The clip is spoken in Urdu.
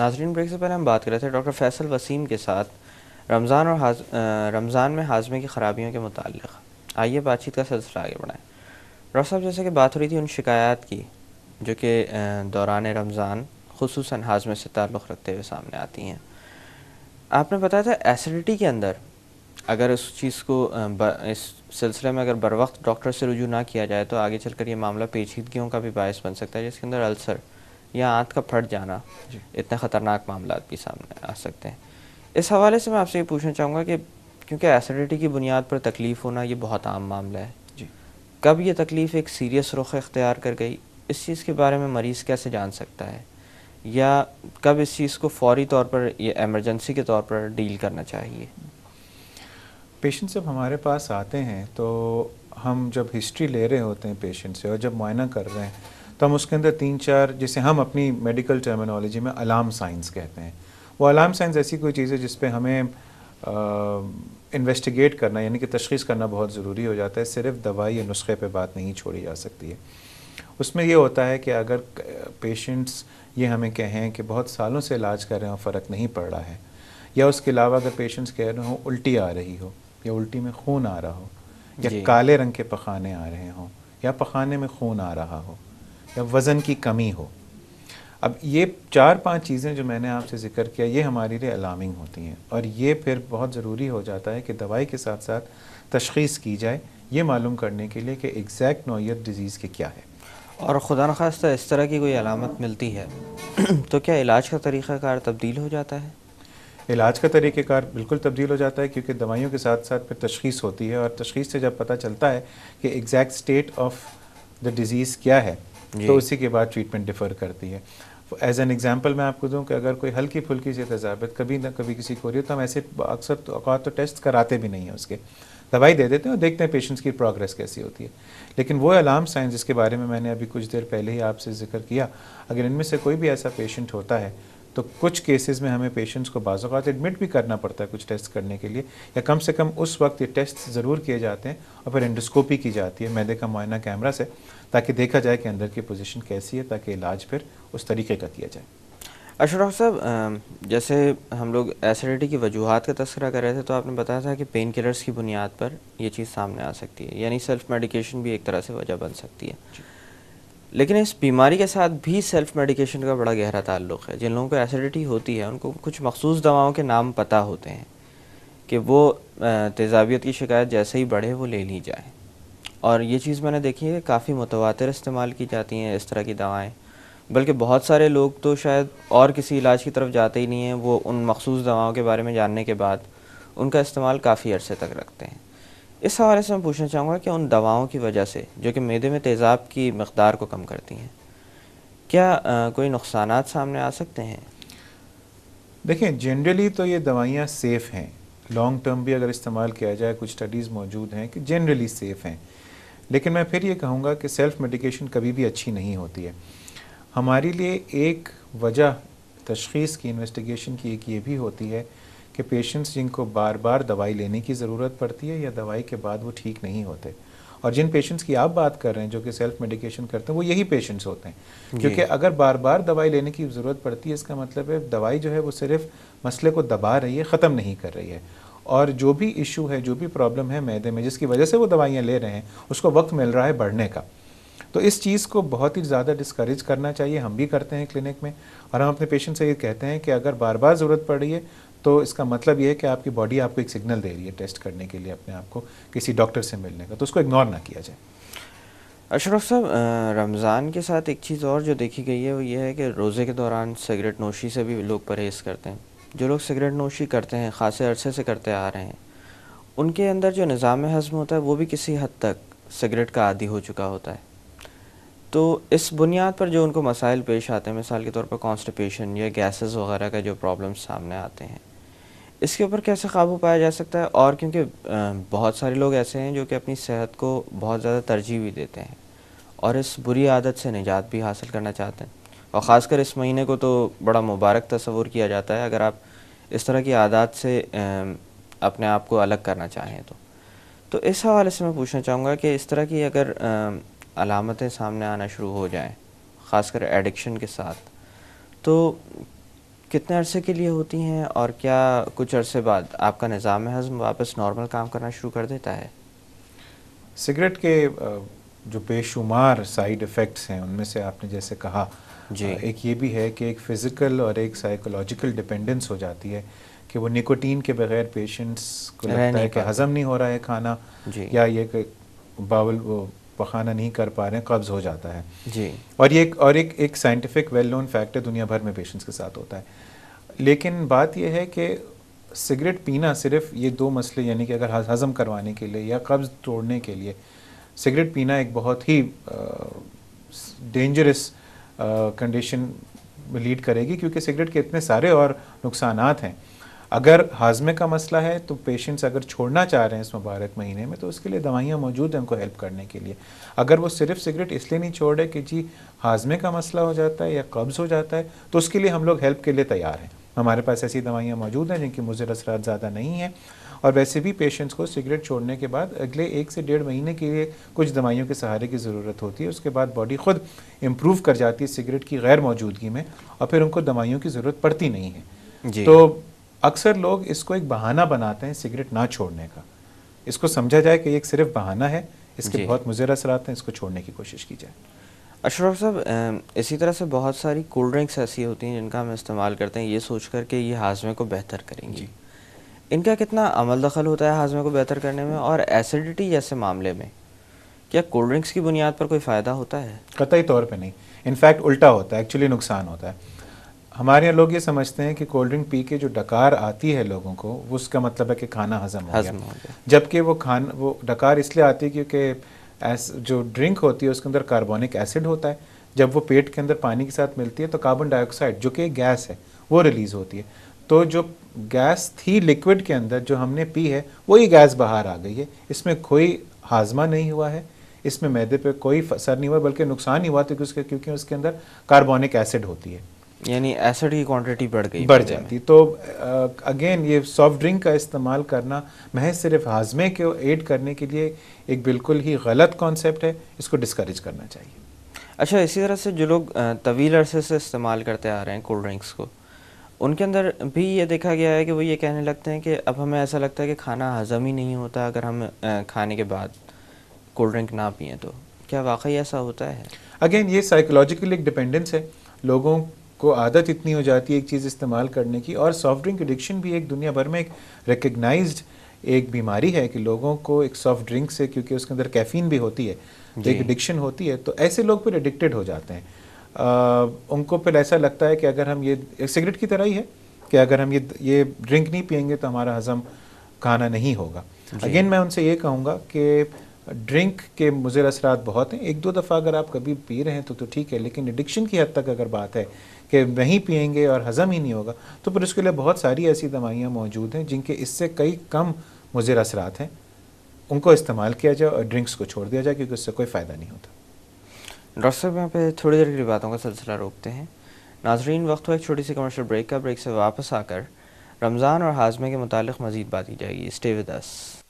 ناظرین، بریک سے پہلے ہم بات کر رہے تھے ڈاکٹر فیصل وسیم کے ساتھ رمضان میں ہاضمے کی خرابیوں کے متعلق. آئیے بات چیت کا سلسلہ آگے بڑھائیں. ڈاکٹر صاحب، جیسے کہ بات ہو رہی تھی ان شکایات کی جو کہ دوران رمضان خصوصاً ہاضمے سے تعلق رکھتے ہوئے سامنے آتی ہیں. آپ نے بتایا تھا ایسیڈیٹی کے اندر اگر اس چیز کو اس سلسلے میں اگر بر وقت ڈاکٹر سے رجوع نہ کیا جائے تو آگے چل کر یہ معاملہ پیچیدگیوں کا بھی باعث بن سکتا ہے، جس کے اندر السر یا آنت کا پھٹ جانا اتنے خطرناک معاملات بھی سامنے آ سکتے ہیں. اس حوالے سے میں آپ سے یہ پوچھنا چاہوں گا کہ کیونکہ ایسیڈیٹی کی بنیاد پر تکلیف ہونا یہ بہت عام معاملہ ہے، کب یہ تکلیف ایک سیریس رخ اختیار کر گئی، اس چیز کے بارے میں مریض کیسے جان سکتا ہے، یا کب اس چیز کو فوری طور پر یہ ایمرجنسی کے طور پر ڈیل کرنا چاہیے؟ پیشنٹ جب ہمارے پاس آتے ہیں تو ہم جب ہسٹری لے رہے ہوتے ہیں پیشنٹ سے اور جب معائنہ کر رہے ہیں تو ہم اس کے اندر 3-4 جسے ہم اپنی میڈیکل ٹرمینالوجی میں الارم سائنس کہتے ہیں. وہ الارم سائنس ایسی کوئی چیز ہے جس پہ ہمیں انویسٹیگیٹ کرنا یعنی کہ تشخیص کرنا بہت ضروری ہو جاتا ہے. صرف دوائی یا نسخے پہ بات نہیں چھوڑی جا سکتی ہے. اس میں یہ ہوتا ہے کہ اگر پیشنٹس یہ ہمیں کہیں کہ بہت سالوں سے علاج کر رہے ہیں اور فرق نہیں پڑ رہا ہے، یا اس کے علاوہ اگر پیشنٹس کہہ رہے ہوں الٹی آ رہی ہو یا الٹی میں خون آ رہا ہو، یا کالے رنگ کے پخانے آ رہے ہوں، یا پخانے میں خون آ رہا ہو، یا وزن کی کمی ہو. اب یہ 4-5 چیزیں جو میں نے آپ سے ذکر کیا یہ ہمارے لیے الارمنگ ہوتی ہیں، اور یہ پھر بہت ضروری ہو جاتا ہے کہ دوائی کے ساتھ ساتھ تشخیص کی جائے یہ معلوم کرنے کے لیے کہ ایگزیکٹ نوعیت ڈیزیز کی کیا ہے. اور خدا نخواستہ اس طرح کی کوئی علامت ملتی ہے تو کیا علاج کا طریقہ کار تبدیل ہو جاتا ہے؟ علاج کا طریقہ کار بالکل تبدیل ہو جاتا ہے، کیونکہ دوائیوں کے ساتھ ساتھ پھر تشخیص ہوتی ہے، اور تشخیص سے جب پتہ چلتا ہے کہ exact state of the disease کیا ہے تو اسی کے بعد ٹریٹمنٹ ڈیفر کرتی ہے. ایز این ایگزامپل میں آپ کو دوں کہ اگر کوئی ہلکی پھلکی سی تذابت کبھی نہ کبھی کسی کو ہو رہی ہے تو ہم ایسے اکثر اوقات تو ٹیسٹ کراتے بھی نہیں ہیں، اس کے دوائی دے دیتے ہیں اور دیکھتے ہیں پیشنٹس کی پروگریس کیسی ہوتی ہے. لیکن وہ الارم سائنس جس کے بارے میں نے ابھی کچھ دیر پہلے ہی آپ سے ذکر کیا، اگر ان میں سے کوئی بھی ایسا پیشنٹ ہوتا ہے تو کچھ کیسز میں ہمیں پیشنٹس کو بعض اوقات ایڈمٹ بھی کرنا پڑتا ہے کچھ ٹیسٹ کرنے کے لیے، یا کم سے کم اس وقت یہ ٹیسٹ ضرور کیے جاتے ہیں اور پھر انڈوسکوپی کی جاتی ہے معدے کا معائنہ کیمرہ سے، تاکہ دیکھا جائے کہ اندر کی پوزیشن کیسی ہے، تاکہ علاج پھر اس طریقے کا کیا جائے. ڈاکٹر صاحب، جیسے ہم لوگ ایسیڈیٹی کی وجوہات کا تذکرہ کر رہے تھے تو آپ نے بتایا تھا کہ پین کلرز کی بنیاد پر یہ چیز سامنے آ سکتی ہے، یعنی سیلف میڈیکیشن بھی ایک طرح سے وجہ بن سکتی ہے. لیکن اس بیماری کے ساتھ بھی سیلف میڈیکیشن کا بڑا گہرا تعلق ہے. جن لوگوں کو ایسیڈیٹی ہوتی ہے ان کو کچھ مخصوص دواؤں کے نام پتہ ہوتے ہیں کہ وہ تیزابیت کی شکایت جیسے ہی بڑھے وہ لے لی جائے، اور یہ چیز میں نے دیکھی ہے کہ کافی متواتر استعمال کی جاتی ہیں اس طرح کی دوائیں، بلکہ بہت سارے لوگ تو شاید اور کسی علاج کی طرف جاتے ہی نہیں ہیں، وہ ان مخصوص دواؤں کے بارے میں جاننے کے بعد ان کا استعمال کافی عرصے تک رکھتے ہیں. اس حوالے سے میں پوچھنا چاہوں گا کہ ان دواؤں کی وجہ سے جو کہ معدے میں تیزاب کی مقدار کو کم کرتی ہیں، کیا کوئی نقصانات سامنے آ سکتے ہیں؟ دیکھیں، جنرلی تو یہ دوائیاں سیف ہیں، لانگ ٹرم بھی اگر استعمال کیا جائے کچھ اسٹڈیز موجود ہیں کہ جنرلی سیف ہیں. لیکن میں پھر یہ کہوں گا کہ سیلف میڈیکیشن کبھی بھی اچھی نہیں ہوتی ہے. ہمارے لیے ایک وجہ تشخیص کی انویسٹیگیشن کی ایک یہ بھی ہوتی ہے کہ پیشنٹس جن کو بار بار دوائی لینے کی ضرورت پڑتی ہے یا دوائی کے بعد وہ ٹھیک نہیں ہوتے، اور جن پیشنٹس کی آپ بات کر رہے ہیں جو کہ سیلف میڈیکیشن کرتے ہیں وہ یہی پیشنٹس ہوتے ہیں. کیونکہ اگر بار بار دوائی لینے کی ضرورت پڑتی ہے اس کا مطلب ہے دوائی جو ہے وہ صرف مسئلے کو دبا رہی ہے، ختم نہیں کر رہی ہے، اور جو بھی ایشو ہے جو بھی پرابلم ہے معدے میں جس کی وجہ سے وہ دوائیاں لے رہے ہیں اس کو وقت مل رہا ہے بڑھنے کا. تو اس چیز کو بہت ہی زیادہ ڈسکریج کرنا چاہیے. ہم بھی کرتے ہیں کلینک میں، اور ہم اپنے پیشنٹ سے یہ کہتے ہیں کہ اگر بار بار ضرورت پڑ رہی ہے تو اس کا مطلب یہ ہے کہ آپ کی باڈی آپ کو ایک سگنل دے رہی ہے ٹیسٹ کرنے کے لیے اپنے آپ کو کسی ڈاکٹر سے ملنے کا، تو اس کو اگنور نہ کیا جائے. اشرف صاحب، رمضان کے ساتھ ایک چیز اور جو دیکھی گئی ہے وہ یہ ہے کہ روزے کے دوران سگریٹ نوشی سے بھی لوگ پرہیز کرتے ہیں. جو لوگ سگریٹ نوشی کرتے ہیں خاصے عرصے سے کرتے آ رہے ہیں، ان کے اندر جو نظام ہضم ہوتا ہے وہ بھی کسی حد تک سگریٹ کا عادی ہو چکا ہوتا ہے. تو اس بنیاد پر جو ان کو مسائل پیش آتے ہیں، مثال کے طور پر کانسٹیپیشن یا گیسز وغیرہ کا جو پرابلمس سامنے آتے ہیں، اس کے اوپر کیسے قابو پایا جا سکتا ہے؟ اور کیونکہ بہت سارے لوگ ایسے ہیں جو کہ اپنی صحت کو بہت زیادہ ترجیح بھی دیتے ہیں اور اس بری عادت سے نجات بھی حاصل کرنا چاہتے ہیں، اور خاص کر اس مہینے کو تو بڑا مبارک تصور کیا جاتا ہے اگر آپ اس طرح کی عادات سے اپنے آپ کو الگ کرنا چاہیں تو اس حوالے سے میں پوچھنا چاہوں گا کہ اس طرح کی اگر علامتیں سامنے آنا شروع ہو جائیں خاص کر ایڈکشن کے ساتھ، تو کتنے عرصے کے لیے ہوتی ہیں اور کیا کچھ عرصے بعد آپ کا نظام ہضم واپس نارمل کام کرنا شروع کر دیتا ہے؟ سگریٹ کے جو بے شمار سائیڈ ایفیکٹس ہیں ان میں سے آپ نے جیسے کہا جی، ایک یہ بھی ہے کہ ایک فزیکل اور ایک سائیکولوجیکل ڈپینڈنس ہو جاتی ہے کہ وہ نکوٹین کے بغیر پیشنٹس کو رہ لگتا نہیں ہے کہ پاتے۔ ہضم نہیں ہو رہا ہے کھانا، جی یا یہ کہ باول وہ پخانہ نہیں کر پا رہے ہیں، قبض ہو جاتا ہے. جی اور یہ ایک سائنٹیفک ویل نون فیکٹ ہے، دنیا بھر میں پیشنٹس کے ساتھ ہوتا ہے. لیکن بات یہ ہے کہ سگریٹ پینا صرف یہ دو مسئلے، یعنی کہ اگر ہضم کروانے کے لیے یا قبض توڑنے کے لیے سگریٹ پینا ایک بہت ہی ڈینجرس کنڈیشن لیڈ کرے گی، کیونکہ سگریٹ کے اتنے سارے اور نقصانات ہیں. اگر ہاضمے کا مسئلہ ہے تو پیشنٹس اگر چھوڑنا چاہ رہے ہیں اس مبارک مہینے میں تو اس کے لیے دوائیاں موجود ہیں ان کو ہیلپ کرنے کے لیے. اگر وہ صرف سگریٹ اس لیے نہیں چھوڑ رہے کہ جی ہاضمے کا مسئلہ ہو جاتا ہے یا قبض ہو جاتا ہے، تو اس کے لیے ہم لوگ ہیلپ کے لیے تیار ہیں. ہمارے پاس ایسی دوائیاں موجود ہیں جن کی مضر اثرات زیادہ نہیں ہیں. اور ویسے بھی پیشنٹس کو سگریٹ چھوڑنے کے بعد اگلے 1 سے 1.5 مہینے کے لیے کچھ دوائیوں کے سہارے کی ضرورت ہوتی ہے. اس کے بعد باڈی خود امپروو کر جاتی ہے سگریٹ کی غیر موجودگی میں، اور پھر ان کو دوائیوں کی ضرورت پڑتی نہیں ہے. جی تو اکثر لوگ اس کو ایک بہانہ بناتے ہیں سگریٹ نہ چھوڑنے کا. اس کو سمجھا جائے کہ یہ ایک صرف بہانہ ہے، اس کے جی بہت مضر اثرات ہیں، اس کو چھوڑنے کی کوشش کی جائے. اشرف صاحب، اسی طرح سے بہت ساری کولڈ ڈرنکس ایسی ہوتی ہیں جن کا ہم استعمال کرتے ہیں یہ سوچ کر کہ یہ ہاضمے کو بہتر کریں گی. جی. ان کا کتنا عمل دخل ہوتا ہے ہاضمے کو بہتر کرنے میں، اور ایسیڈیٹی جیسے معاملے میں کیا کولڈ ڈرنکس کی بنیاد پر کوئی فائدہ ہوتا ہے؟ قطعی طور پہ نہیں. انفیکٹ الٹا ہوتا ہے، ایکچولی نقصان ہوتا ہے. ہمارے یہاں لوگ یہ سمجھتے ہیں کہ کولڈ ڈرنک پی کے جو ڈکار آتی ہے لوگوں کو، اس کا مطلب ہے کہ کھانا ہضم ہو گیا. جبکہ وہ ڈکار اس لیے آتی ہے کیونکہ جو ڈرنک ہوتی ہے اس کے اندر کاربونک ایسڈ ہوتا ہے. جب وہ پیٹ کے اندر پانی کے ساتھ ملتی ہے تو کاربن ڈائی آکسائڈ جو کہ گیس ہے وہ ریلیز ہوتی ہے. تو جو گیس تھی لیکوڈ کے اندر جو ہم نے پی ہے وہی گیس باہر آ گئی ہے. اس میں کوئی ہاضمہ نہیں ہوا ہے، اس میں معدے پہ کوئی اثر نہیں ہوا، بلکہ نقصان ہی ہوا کیونکہ اس کے اندر کاربونک ایسڈ ہوتی ہے، یعنی ایسڈ کی کوانٹٹی بڑھ جاتی. تو اگین یہ سافٹ ڈرنک کا استعمال کرنا محض صرف ہاضمے کو ایڈ کرنے کے لیے ایک بالکل ہی غلط کانسیپٹ ہے. اس کو ڈسکریج کرنا چاہیے. اچھا، اسی طرح سے جو لوگ طویل عرصے سے استعمال کرتے آ رہے ہیں کولڈ ڈرنکس کو، ان کے اندر بھی یہ دیکھا گیا ہے کہ وہ یہ کہنے لگتے ہیں کہ اب ہمیں ایسا لگتا ہے کہ کھانا ہضم ہی نہیں ہوتا اگر ہم کھانے کے بعد کولڈ ڈرنک نہ پئیں. تو کیا واقعی ایسا ہوتا ہے؟ اگین یہ سائیکولوجیکل ایک ڈپینڈنس ہے. لوگوں کو عادت اتنی ہو جاتی ہے ایک چیز استعمال کرنے کی. اور سافٹ ڈرنک ایڈکشن بھی ایک دنیا بھر میں ایک ریکگنائزڈ ایک بیماری ہے کہ لوگوں کو ایک سافٹ ڈرنک سے، کیونکہ اس کے اندر کیفین بھی ہوتی ہے، ایک ایڈکشن ہوتی ہے. تو ایسے لوگ پھر ایڈکٹیڈ ہو جاتے ہیں. ان کو پھر ایسا لگتا ہے کہ اگر ہم یہ سگریٹ کی طرح ہی ہے کہ اگر ہم یہ ڈرنک نہیں پئیں گے تو ہمارا ہضم کھانا نہیں ہوگا. اگین میں ان سے یہ کہوں گا کہ ڈرنک کے مضر اثرات بہت ہیں. 1-2 دفعہ اگر آپ کبھی پی رہے ہیں تو ٹھیک ہے، لیکن ایڈکشن کی حد تک اگر بات ہے کہ نہیں پئیں گے اور ہضم ہی نہیں ہوگا تو پھر اس کے لیے بہت ساری ایسی دوائیاں موجود ہیں جن کے اس سے کئی کم مضر اثرات ہیں. ان کو استعمال کیا جائے اور ڈرنکس کو چھوڑ دیا جائے، کیونکہ اس سے کوئی فائدہ نہیں ہوتا. ڈاکٹر صاحب یہاں پہ تھوڑی دیر کے لیے باتوں کا سلسلہ روکتے ہیں. ناظرین، وقت ہوا ایک چھوٹی سی کمرشل بریک کا. بریک سے واپس آ کر رمضان اور ہاضمے کے متعلق مزید بات کی جائے گی. Stay with us.